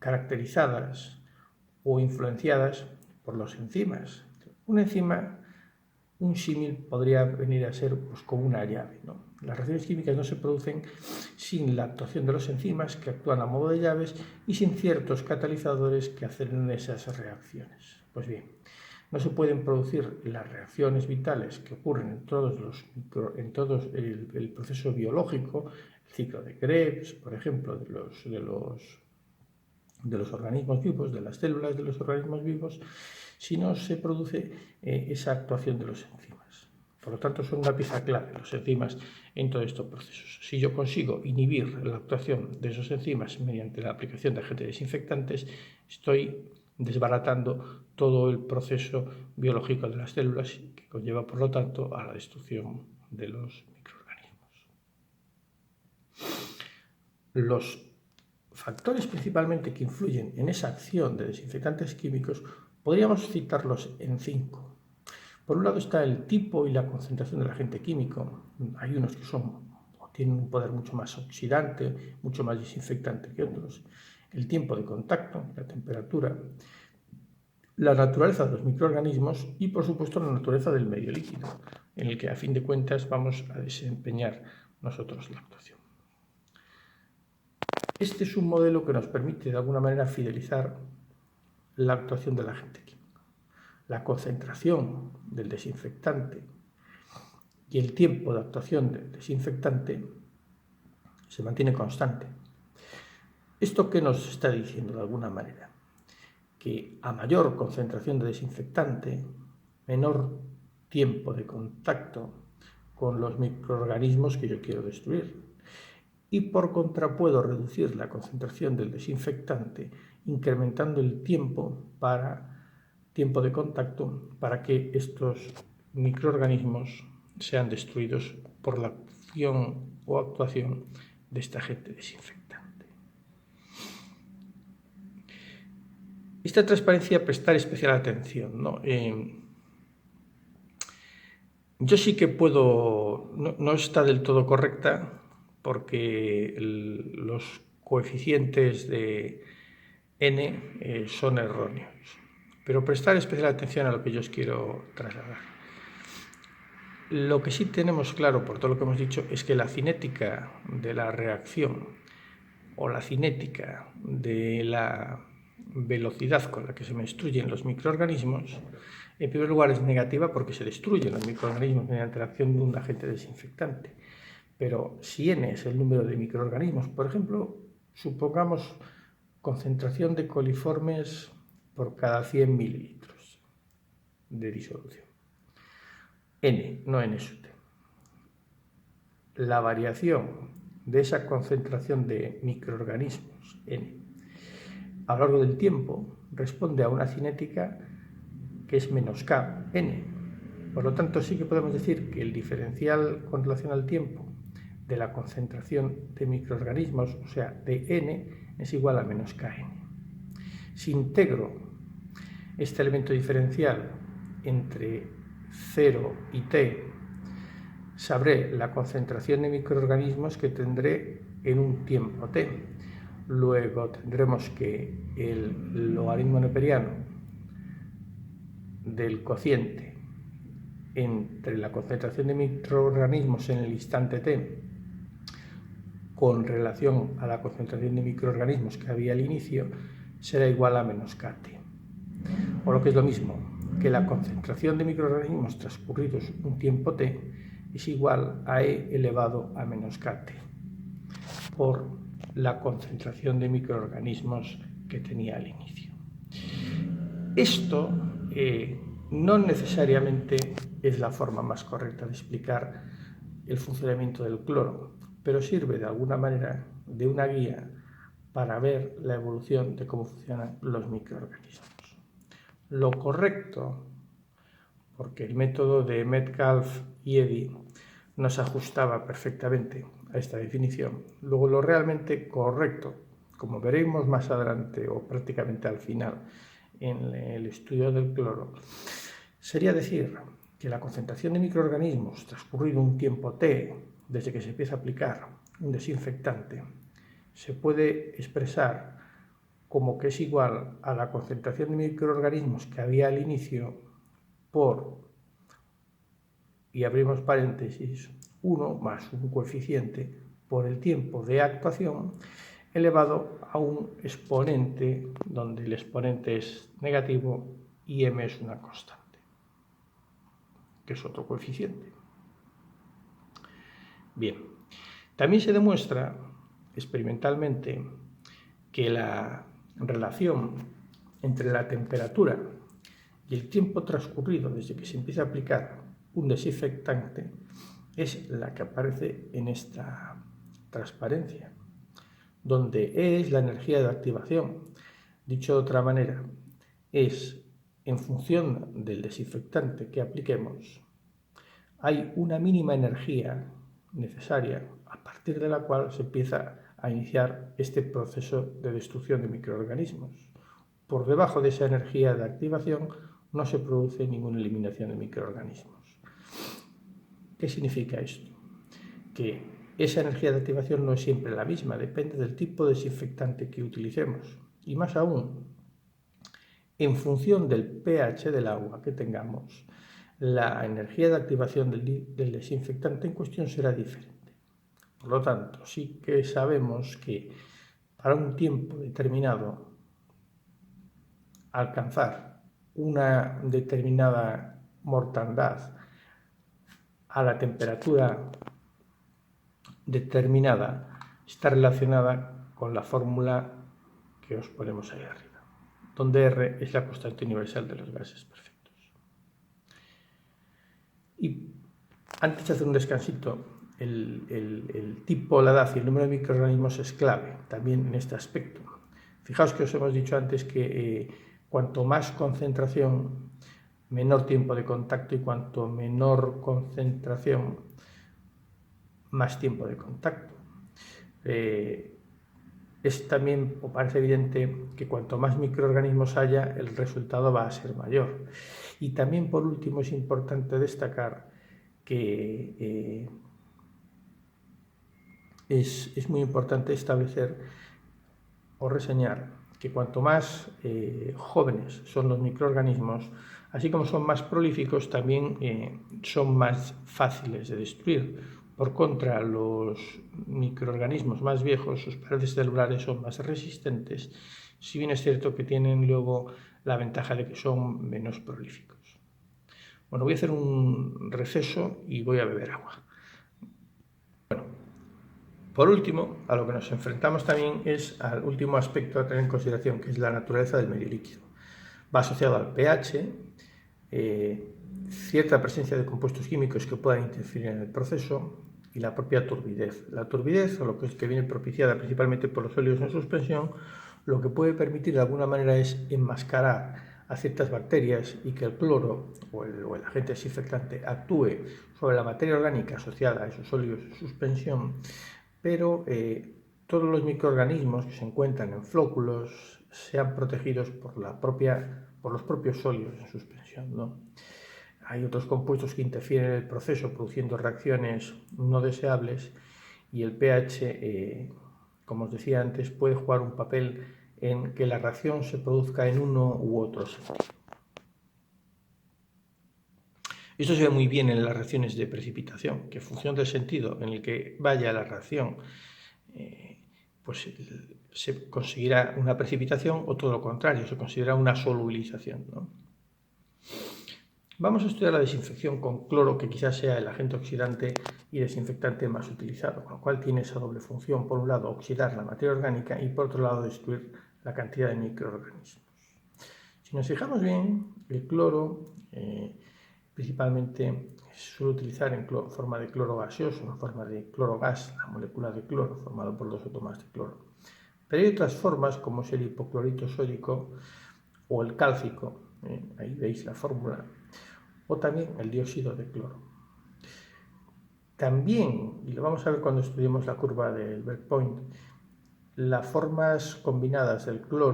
caracterizadas o influenciadas por los enzimas. Una enzima, un símil podría venir a ser pues, como una llave, ¿no? Las reacciones químicas no se producen sin la actuación de los enzimas que actúan a modo de llaves y sin ciertos catalizadores que aceleran esas reacciones. Pues bien, no se pueden producir las reacciones vitales que ocurren en todo el proceso biológico, el ciclo de Krebs, por ejemplo, de los organismos vivos, de las células de los organismos vivos, si no se produce esa actuación de los enzimas. Por lo tanto, son una pieza clave los enzimas en todos estos procesos. Si yo consigo inhibir la actuación de esos enzimas mediante la aplicación de agentes desinfectantes, estoy desbaratando todo el proceso biológico de las células que conlleva, por lo tanto, a la destrucción de los microorganismos. Los factores principalmente que influyen en esa acción de desinfectantes químicos podríamos citarlos en 5. Por un lado está el tipo y la concentración del agente químico. Hay unos que tienen un poder mucho más oxidante, mucho más desinfectante que otros. El tiempo de contacto, la temperatura, la naturaleza de los microorganismos y, por supuesto, la naturaleza del medio líquido, en el que, a fin de cuentas, vamos a desempeñar nosotros la actuación. Este es un modelo que nos permite, de alguna manera, fidelizar la actuación del agente químico. La concentración del desinfectante y el tiempo de actuación del desinfectante se mantiene constante. ¿Esto qué nos está diciendo de alguna manera? Que a mayor concentración de desinfectante, menor tiempo de contacto con los microorganismos que yo quiero destruir. Y por contra puedo reducir la concentración del desinfectante incrementando el tiempo de contacto para que estos microorganismos sean destruidos por la acción o actuación de este agente desinfectante. Esta transparencia, prestar especial atención, ¿no? Yo sí que puedo, no está del todo correcta porque los coeficientes de n son erróneos. Pero prestar especial atención a lo que yo os quiero trasladar. Lo que sí tenemos claro, por todo lo que hemos dicho, es que la cinética de la reacción o la cinética de la velocidad con la que se destruyen los microorganismos, en primer lugar es negativa porque se destruyen los microorganismos mediante la acción de un agente desinfectante. Pero si n es el número de microorganismos, por ejemplo, supongamos concentración de coliformes por cada 100 mililitros de disolución. N, no N sub T. La variación de esa concentración de microorganismos, N, a lo largo del tiempo responde a una cinética que es menos K, N. Por lo tanto, sí que podemos decir que el diferencial con relación al tiempo de la concentración de microorganismos, o sea, de N, es igual a menos Kn. Si integro este elemento diferencial entre 0 y T, sabré la concentración de microorganismos que tendré en un tiempo T. Luego tendremos que el logaritmo neperiano del cociente entre la concentración de microorganismos en el instante T con relación a la concentración de microorganismos que había al inicio será igual a menos Kt. O lo que es lo mismo, que la concentración de microorganismos transcurridos un tiempo T es igual a E elevado a menos Kt por la concentración de microorganismos que tenía al inicio. Esto no necesariamente es la forma más correcta de explicar el funcionamiento del cloro, pero sirve de alguna manera de una guía para ver la evolución de cómo funcionan los microorganismos. Lo correcto, porque el método de Metcalfe y Eddy no se ajustaba perfectamente a esta definición, luego lo realmente correcto, como veremos más adelante o prácticamente al final en el estudio del cloro, sería decir que la concentración de microorganismos transcurrido un tiempo T desde que se empieza a aplicar un desinfectante se puede expresar como que es igual a la concentración de microorganismos que había al inicio por, y abrimos paréntesis, 1 más un coeficiente por el tiempo de actuación elevado a un exponente donde el exponente es negativo y m es una constante, que es otro coeficiente. Bien, también se demuestra experimentalmente que la relación entre la temperatura y el tiempo transcurrido desde que se empieza a aplicar un desinfectante es la que aparece en esta transparencia, donde E es la energía de activación. Dicho de otra manera, es en función del desinfectante que apliquemos, hay una mínima energía necesaria a partir de la cual se empieza a iniciar este proceso de destrucción de microorganismos. Por debajo de esa energía de activación no se produce ninguna eliminación de microorganismos. ¿Qué significa esto? Que esa energía de activación no es siempre la misma, depende del tipo de desinfectante que utilicemos. Y más aún, en función del pH del agua que tengamos, la energía de activación del desinfectante en cuestión será diferente. Por lo tanto, sí que sabemos que para un tiempo determinado alcanzar una determinada mortandad a la temperatura determinada está relacionada con la fórmula que os ponemos ahí arriba, donde R es la constante universal de los gases perfectos. Y antes de hacer un descansito, el tipo, la edad y el número de microorganismos es clave también en este aspecto. Fijaos que os hemos dicho antes que cuanto más concentración, menor tiempo de contacto, y cuanto menor concentración, más tiempo de contacto. Es también, o parece evidente, que cuanto más microorganismos haya, el resultado va a ser mayor. Y también, por último, es importante destacar que es muy importante establecer o reseñar que cuanto más jóvenes son los microorganismos, así como son más prolíficos, también son más fáciles de destruir. Por contra, los microorganismos más viejos, sus paredes celulares son más resistentes, si bien es cierto que tienen luego la ventaja de que son menos prolíficos. Bueno, voy a hacer un receso y voy a beber agua. Por último, a lo que nos enfrentamos también es al último aspecto a tener en consideración, que es la naturaleza del medio líquido. Va asociado al pH, cierta presencia de compuestos químicos que puedan interferir en el proceso y la propia turbidez. La turbidez, o lo que es que viene propiciada principalmente por los sólidos en suspensión, lo que puede permitir de alguna manera es enmascarar a ciertas bacterias y que el cloro o el agente desinfectante actúe sobre la materia orgánica asociada a esos sólidos en suspensión, pero todos los microorganismos que se encuentran en flóculos sean protegidos por los propios sólidos en suspensión, ¿no? Hay otros compuestos que interfieren en el proceso produciendo reacciones no deseables y el pH, como os decía antes, puede jugar un papel en que la reacción se produzca en uno u otro sentido. Esto se ve muy bien en las reacciones de precipitación, que en función del sentido en el que vaya la reacción, pues se conseguirá una precipitación, o todo lo contrario, se considera una solubilización, ¿no? Vamos a estudiar la desinfección con cloro, que quizás sea el agente oxidante y desinfectante más utilizado, con lo cual tiene esa doble función: por un lado oxidar la materia orgánica y por otro lado destruir la cantidad de microorganismos. Si nos fijamos bien, el cloro principalmente se suele utilizar en forma de cloro gaseoso, en forma de cloro gas, la molécula de cloro formada por 2 átomos de cloro. Pero hay otras formas, como es el hipoclorito sódico o el cálcico, ahí veis la fórmula, o también el dióxido de cloro. También, y lo vamos a ver cuando estudiemos la curva del Bergpoint, las formas combinadas del cloro